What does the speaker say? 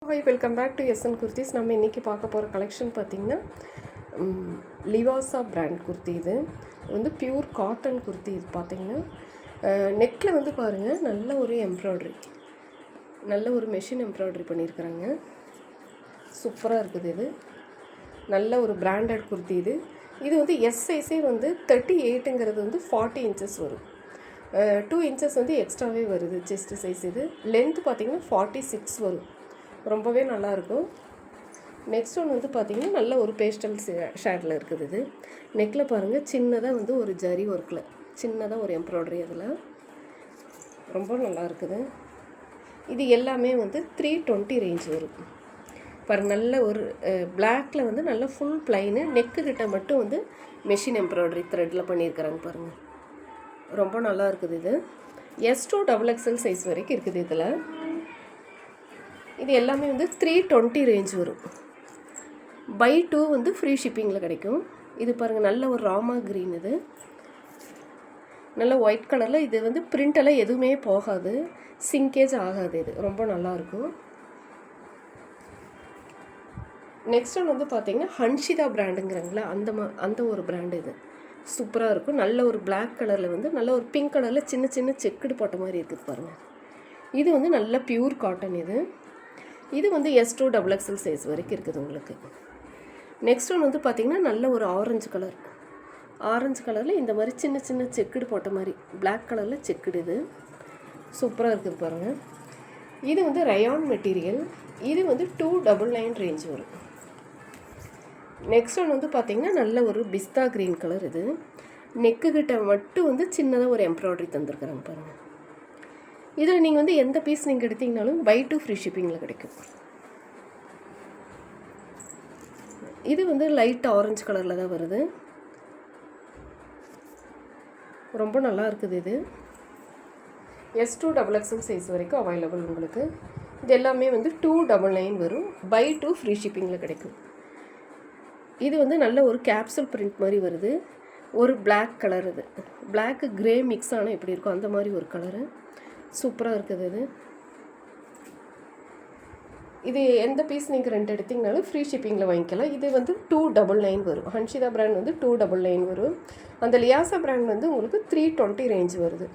Hi, welcome back to SN Kurtis. நம்ம இன்றைக்கி பார்க்க போகிற கலெக்ஷன் பார்த்திங்கன்னா லிவாசா பிராண்ட் குர்த்தி. இது வந்து பியூர் காட்டன் குர்த்தி. இது பார்த்திங்கன்னா நெக்கில் வந்து பாருங்கள், நல்ல ஒரு எம்ப்ராய்டரி, நல்ல ஒரு மெஷின் எம்ப்ராய்டரி பண்ணியிருக்கிறாங்க. சூப்பராக இருக்குது. இது நல்ல ஒரு பிராண்டட் குர்த்தி. இது வந்து எஸ் சைஸே வந்து 38ங்கிறது வந்து 40 inches வரும். 2 inches வந்து எக்ஸ்ட்ராவே வருது செஸ்ட் சைஸ். இது லென்த் பார்த்திங்கன்னா 46 வரும். ரொம்பவே நல்லாயிருக்கும். நெக்ஸ்ட் ஒன்று வந்து பார்த்திங்கன்னா நல்ல ஒரு பேஸ்டல் ஷேடில் இருக்குது. இது நெக்கில் பாருங்கள், சின்னதாக வந்து ஒரு ஜரி ஒர்க்கில் சின்னதாக ஒரு எம்ப்ராய்டரி, அதில் ரொம்ப நல்லா இருக்குது. இது எல்லாமே வந்து 320 ரேஞ்ச் வரும். பாருங்கள், நல்ல ஒரு பிளாக்கில் வந்து நல்ல ஃபுல் ப்ளைனு, நெக்கு கிட்ட மட்டும் வந்து மெஷின் எம்ப்ராய்டரி த்ரெட்டில் பண்ணியிருக்கிறாங்க பாருங்கள். ரொம்ப நல்லா இருக்குது. இது S to XXL சைஸ் வரைக்கும் இருக்குது. இதில் இது எல்லாமே வந்து 320 ரேஞ்ச் வரும். பை 2 வந்து ஃப்ரீ ஷிப்பிங்கில் கிடைக்கும். இது பாருங்கள், நல்ல ஒரு ராமா க்ரீன். இது நல்ல ஒயிட் கலரில். இது வந்து பிரிண்டெல்லாம் எதுவுமே போகாது, சிங்கேஜ் ஆகாது. இது ரொம்ப நல்லாயிருக்கும். நெக்ஸ்ட் ஒன்று வந்து பார்த்திங்கன்னா ஹன்ஷிதா பிராண்டுங்கிறாங்களா, அந்த ஒரு பிராண்டு. இது சூப்பராக இருக்கும். நல்ல ஒரு பிளாக் கலரில் வந்து நல்ல ஒரு பிங்க் கலரில் சின்ன சின்ன செக்குடு போட்ட மாதிரி இருக்குது பாருங்கள். இது வந்து நல்ல பியூர் காட்டன். இது வந்து S to XXL சைஸ் வரைக்கும் இருக்குது உங்களுக்கு. நெக்ஸ்ட் ஒன்று வந்து பார்த்திங்கன்னா நல்ல ஒரு ஆரஞ்சு கலரில் இந்த மாதிரி சின்ன சின்ன செக்குடு போட்ட மாதிரி பிளாக் கலரில் செக்குடு. இது சூப்பராக இருக்குது பாருங்கள். இது வந்து ரயான் மெட்டீரியல். இது வந்து 299 ரேஞ்ச் வரும். நெக்ஸ்ட் ஒன்று வந்து பார்த்திங்கன்னா நல்ல ஒரு பிஸ்தா க்ரீன் கலர். இது நெக்கு கிட்ட மட்டும் வந்து சின்னதாக ஒரு எம்ப்ராய்டரி தந்துருக்குறாங்க பாருங்கள். இதில் நீங்கள் வந்து எந்த பீஸ் நீங்கள் எடுத்திங்கனாலும் பை 2 ஃப்ரீ ஷிப்பிங்கில் கிடைக்கும். இது வந்து லைட் ஆரஞ்சு கலரில் தான் வருது. ரொம்ப நல்லா இருக்குது. இது S to XXL சைஸ் வரைக்கும் அவைலபிள் உங்களுக்கு. இது எல்லாமே வந்து 299 வரும். பை 2 ஃப்ரீ ஷிப்பிங்கில் கிடைக்கும். இது வந்து நல்ல ஒரு கேப்சூல் பிரிண்ட் மாதிரி வருது. ஒரு பிளாக் கலர். இது பிளாக்கு கிரே மிக்ஸ் ஆனால் எப்படி இருக்கும் அந்த மாதிரி ஒரு கலரு. சூப்பராக இருக்குது. இது எந்த பீஸ் நீங்கள் ரெண்டு எடுத்திங்கனாலும் ஃப்ரீ ஷிப்பிங்கில் வாங்கிக்கலாம். இது வந்து 299 வரும். ஹன்ஷிதா பிராண்ட் வந்து 299 வரும். அந்த லியாசா பிராண்ட் வந்து உங்களுக்கு 320 ரேஞ்ச் வருது.